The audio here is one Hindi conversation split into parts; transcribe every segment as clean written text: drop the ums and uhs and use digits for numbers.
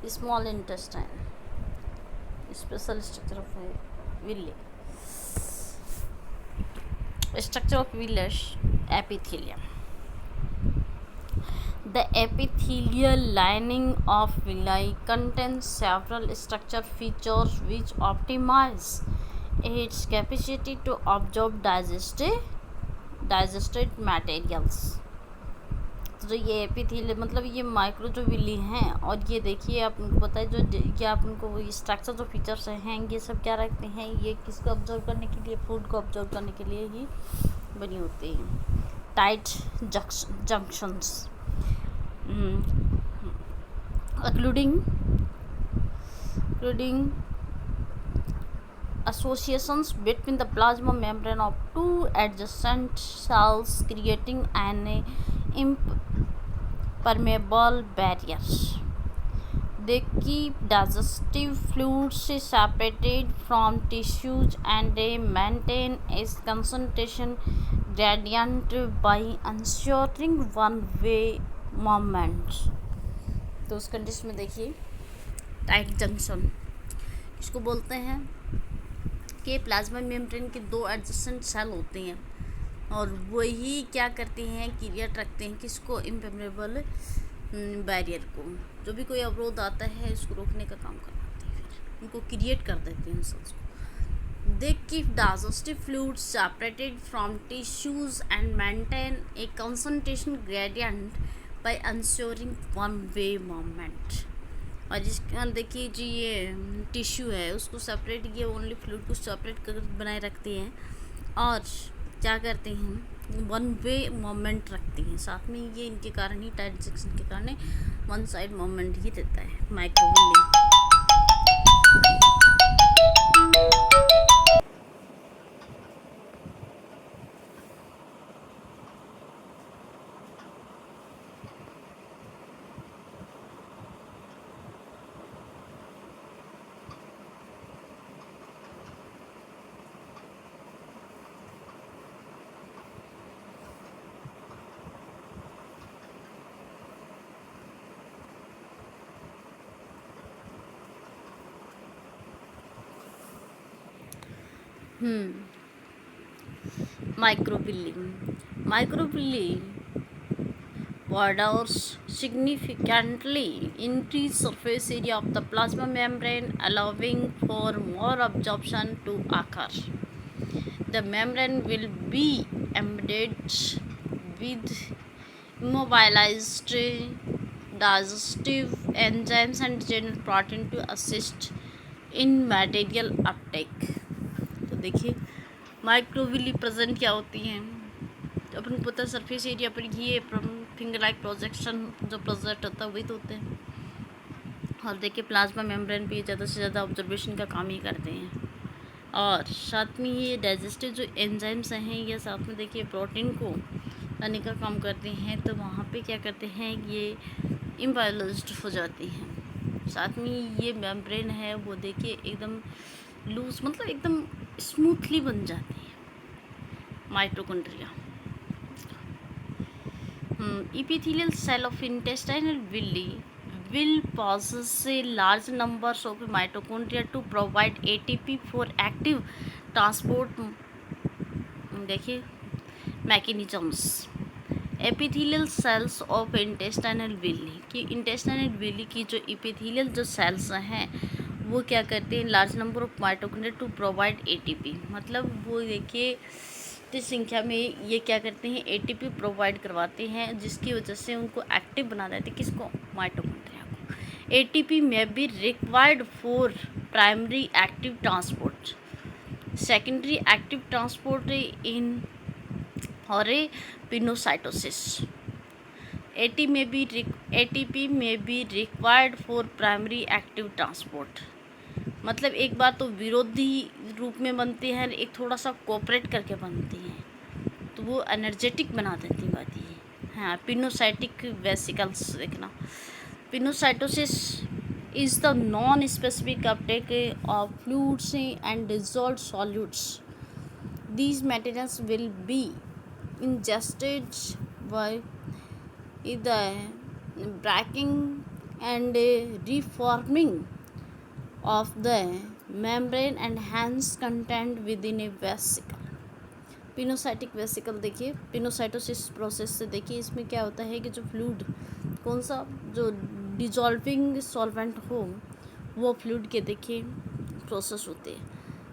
small intestine, special structure of villi. Structure of villus, epithelium. The epithelial lining of villi contains several structure features which optimize its capacity to absorb digested materials. तो ये एपिथेलियम मतलब ये माइक्रो जो विली हैं, और ये देखिए आप उनको पता है जो ये आप उनको स्ट्रक्चर जो फीचर्स हैं ये सब क्या रखते हैं, ये किसको ऑब्जर्व करने के लिए, फूड को ऑब्जर्व करने के लिए ही बनी होती हैं. Tight junctions including associations between the plasma membrane of two adjacent cells, creating an impermeable barrier. They keep digestive fluids separated from tissues and they maintain a concentration gradient by ensuring one-way movement. तो उस कंडीशन में देखिए टाइट जंक्शन इसको बोलते हैं कि प्लाज्मा मेम्ब्रेन के दो एडजेसेंट सेल होते हैं और वही क्या करते हैं, क्रिएट रखते हैं किसको, इम्पेमेबल बैरियर को. जो भी कोई अवरोध आता है इसको रोकने का काम करवाते हैं, फिर उनको क्रिएट कर देते हैं सेल्स को. They keep digestive fluids separated from tissues and maintain a concentration gradient by ensuring one-way movement. और जिसका देखिए जी ये टिश्यू है उसको सेपरेट, ये ओनली फ्लूइड को सेपरेट कर बनाए रखते हैं और क्या करते हैं, वन वे मोमेंट रखते हैं. साथ में ये इनके कारण ही, टाइट जंक्शन के कारण वन साइड मोमेंट ही देता है microvilli. Microvilli borders significantly increase surface area of the plasma membrane, allowing for more absorption to occur. The membrane will be embedded with immobilized digestive enzymes and general protein to assist in material uptake. तो देखिए माइक्रोविली प्रेजेंट क्या होती हैं, तो अपन को पता है सरफेस एरिया पर ये फिंगर लाइक प्रोजेक्शन जो प्रोजेक्ट होता है वही तो होते हैं. और देखिए प्लाज्मा मेम्ब्रेन भी ज़्यादा से ज़्यादा ऑब्जर्वेशन का काम ही करते हैं और साथ में ये डाइजेस्टिव जो एंजाइम्स हैं ये साथ में देखिए प्रोटीन को लाने का काम करते हैं. तो वहाँ पे क्या करते हैं, ये इम्बाइलाइज्ड हो जाती हैं. साथ में ये मेम्ब्रेन है वो देखिए एकदम लूज, मतलब एकदम स्मूथली बन जाती है mitochondria. Epithelial cell of intestinal villi will possess a large numbers of mitochondria to provide ATP for active transport. देखिए mechanisms. Epithelial cells of intestinal villi कि intestinal villi की जो epithelial जो cells हैं वो क्या करते हैं, large number of mitochondria to provide ATP, मतलब वो देखिए इतनी संख्या में ये क्या करते हैं, ATP प्रोवाइड करवाते हैं जिसकी वजह से उनको एक्टिव बना देते हैं, किसको, माइटोकॉन्ड्रिया को. ATP में be required for primary active transport, secondary active transport इन और पिनोसाइटोसिस. ATP में be required for primary active transport, मतलब एक बार तो विरोधी रूप में बनते हैं, एक थोड़ा सा कोऑपरेट करके बनती हैं तो वो एनर्जेटिक बना देती बात ये. हाँ, पिनोसाइटिक वेसिकल्स देखना. Pinocytosis is the non specific Uptake of fluids and dissolved solutes. These materials will be ingested by the bracking and reforming of the membrane and hence content within a vesicle. Pinocytic vesicle देखिए, पिनोसाइटोसिस प्रोसेस से देखिए इसमें क्या होता है कि जो फ्लूइड कौन सा जो डिजॉल्विंग सॉल्वेंट हो वो फ्लूइड के देखिए प्रोसेस होते हैं।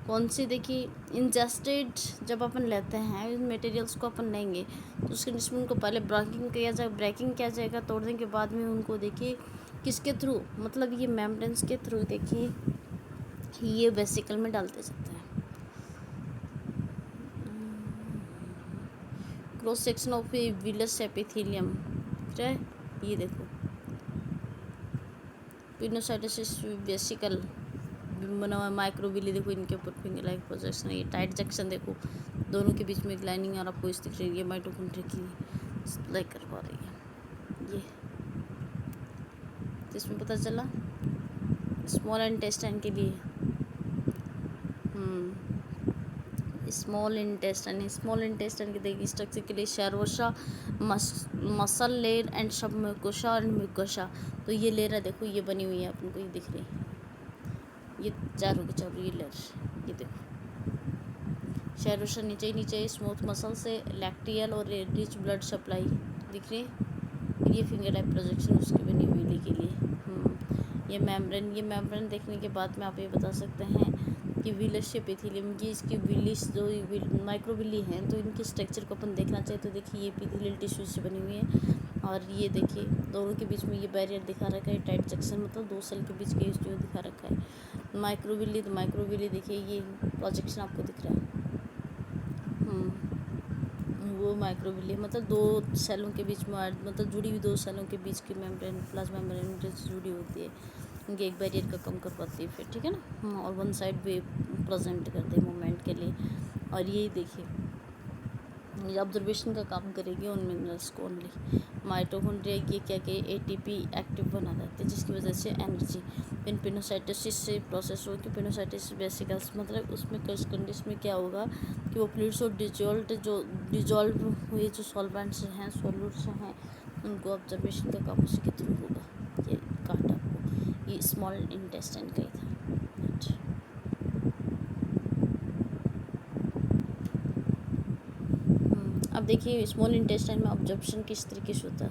कौन सी देखिए इंजेस्टेड जब अपन लेते हैं इन मटेरियल्स को अपन लेंगे तो उसके जिसमें उनको पहले ब्रेकिंग किया जाएगा, तोड़ने के बाद में उनको देखिए किसके थ्रू, मतलब ये मेम्ब्रेन्स के थ्रू देखिए ये वेसिकल में डालते जाते हैं। Cross section of A villous epithelium दिख रहा है, ये देखो पिनोसाइटोसिस वेसिकल बना हुआ है, माइक्रोविली देखो इनके ऊपर फिंगर लाइक प्रोजेक्शन है, ये टाइट जंक्शन देखो दोनों के बीच में एक लाइनिंग और आपको इस दिख रही है माइटोकॉन्ड्रिया की सप्लाई करवा रही है। ये तो इसमें पता चला स्मॉल इंटेस्टाइन के लिए स्मॉल इंटेस्टाइन के देखिए स्ट्रक्चर के लिए शर्वोशा मसल लेयर एंड सब म्यूकोशा एंड म्यूकोशा, तो ये लेयर है देखो ये बनी हुई है अपन को, ये दिख रही है ये चारों के चारों ये लेयर, ये देखो शर्वोशा नीचे स्मूथ मसल से लैक्टियल और रिच ब्लड सप्लाई दिख रही है, ये फिंगर टाइप प्रोजेक्शन उसकी बनी हुई के लिए। ये मेम्ब्रेन देखने के बाद में आप ये बता सकते हैं कि विलस एपिथेलियम की इसकी विलिस जो माइक्रोविली हैं तो इनके स्ट्रक्चर को अपन देखना चाहिए, तो देखिए ये एपिथेलियल टिश्यू से बनी हुई है और ये देखिए दोनों के बीच में ये बैरियर दिखा रखा है, टाइट जंक्शन मतलब दो सेल के बीच के जो दिखा रखा है। माइक्रोविली तो माइक्रोविली देखिए ये प्रोजेक्शन आपको दिख रहा है, वो माइक्रोविली मतलब दो सेलों के बीच में मतलब जुड़ी हुई दो सेलों के बीच की मेम्ब्रेन प्लाज्मा मेम्ब्रेन से जुड़ी होती है, उनके एक बैरियर का कम करवाती है फिर, ठीक है ना। और वन साइड वे प्रेजेंट करते हैं मूवमेंट के लिए। और ये देखिए ये ऑब्जर्वेशन का काम करेगी उन मिनरल्स को ओनली। माइटोकॉन्ड्रिया ये क्या कि एटीपी एक्टिव बना देते हैं जिसकी वजह से एनर्जी इन पिनोसाइटोसिस से प्रोसेस हो कि पिनोसाइटोसिस वेसिकल्स मतलब उसमें कंडीशन में क्या होगा कि वो फ्लूइड्स और डिजॉल्व हुए जो सॉल्वेंट्स हैं सॉल्यूट्स हैं उनको ऑब्जर्वेशन का काम उसी के थ्रू होगा। ये काटा आपको ये स्मॉल इंटेस्टाइन का ही था। अब देखिए स्मॉल इंटेस्टाइन में ऑब्जॉर्प्शन किस तरीके से होता है।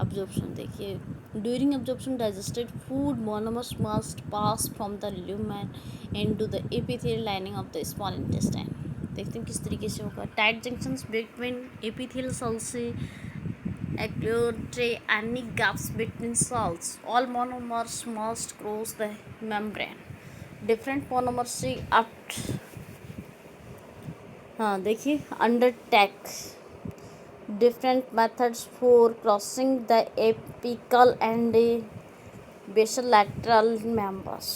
ऑब्जॉर्प्शन देखिए during absorption digested food monomers must pass from the lumen into the epithelial lining of the small intestine. देखते हैं किस तरीके से होगा। Tight junctions between epithelial cells से occlude any gaps between cells. All monomers must cross the membrane. Different monomers से up हाँ देखिए undertake different methods for crossing the apical and basolateral members.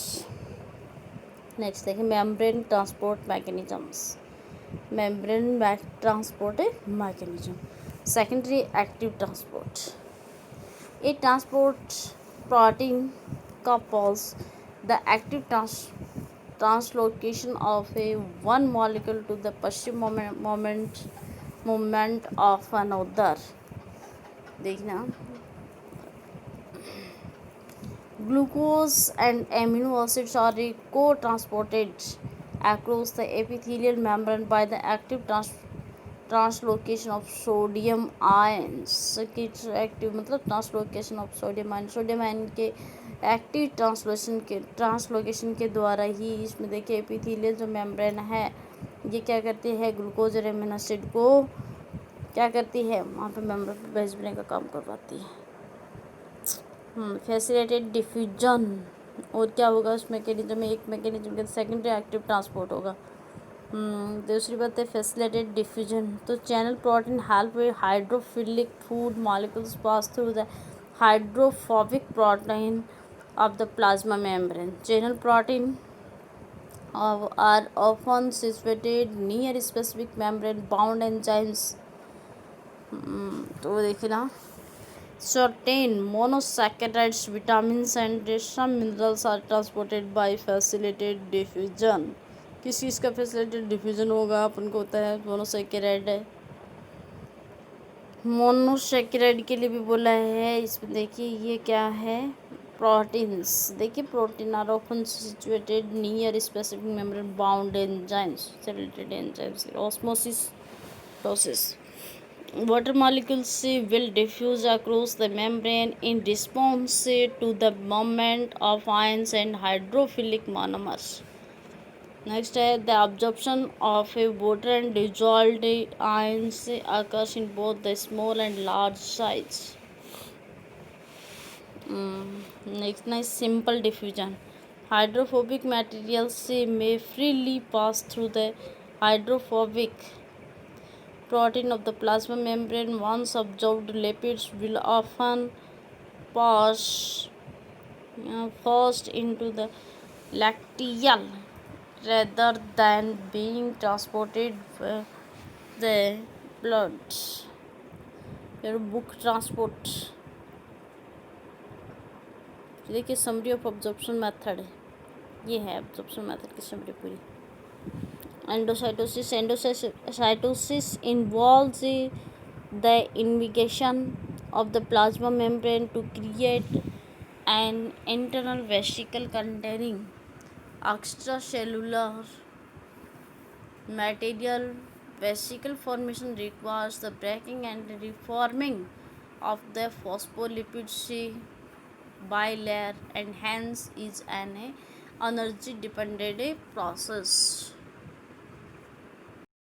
Next देखिए membrane transport mechanisms. Membrane transport mechanism. Secondary active transport. A transport protein couples the active translocation of a one molecule to the passive movement of another. देखना glucose and amino acids are co-transported across the epithelial membrane by the active translocation of sodium ions की एक्टिव मतलब ट्रांसलोकेशन ऑफ सोडियम आयन के एक्टिव ट्रांसलोकेशन के द्वारा ही इसमें देखिए एपिथेलियल जो मेम्ब्रेन है ये क्या करती है ग्लूकोज और एमिनो एसिड को क्या करती है वहाँ पे मेम्ब्रेन पे भेजने का काम करवाती है। फैसिलिटेड डिफ्यूजन और क्या होगा उस मैकेनिज्म में एक मैकेनिज्म के सेकेंडरी एक्टिव ट्रांसपोर्ट होगा। दूसरी बात है फैसिलिटेड डिफ्यूजन तो channel protein help hydrophilic food molecules pass through the hydrophobic protein of the plasma membrane. Channel protein are often situated near specific membrane bound enzymes। तो देखिए ना certain monosaccharides vitamins and some minerals are transported by facilitated diffusion। किस चीज़ का फैसिलिटेड डिफ्यूजन होगा अपन को होता है मोनोसैकेराइड है। मोनोसैकेराइड के लिए भी बोला है इसमें देखिए ये क्या है प्रोटीन्स देखिए protein are often situated near specific membrane bound enzymes सेलेटेड enzymes osmosis process. Water molecules will diffuse across the membrane in response to the movement of ions and hydrophilic monomers. Next, the absorption of water and dissolved ions occurs in both the small and large size. Next, simple diffusion. Hydrophobic materials may freely pass through the hydrophobic protein of the plasma membrane. Once absorbed, lipids will often pass first into the lacteal rather than being transported the blood. Your book transport. देखिए समरी ऑफ ऑब्जॉर्प्शन मेथड है, ये है ऑब्जॉर्प्शन मेथड की समरी पूरी. Endocytosis involves the invasion of the plasma membrane to create an internal vesicle containing extracellular material. Vesicle formation requires the breaking and reforming of the phospholipids bilayer and hence is an energy dependent process.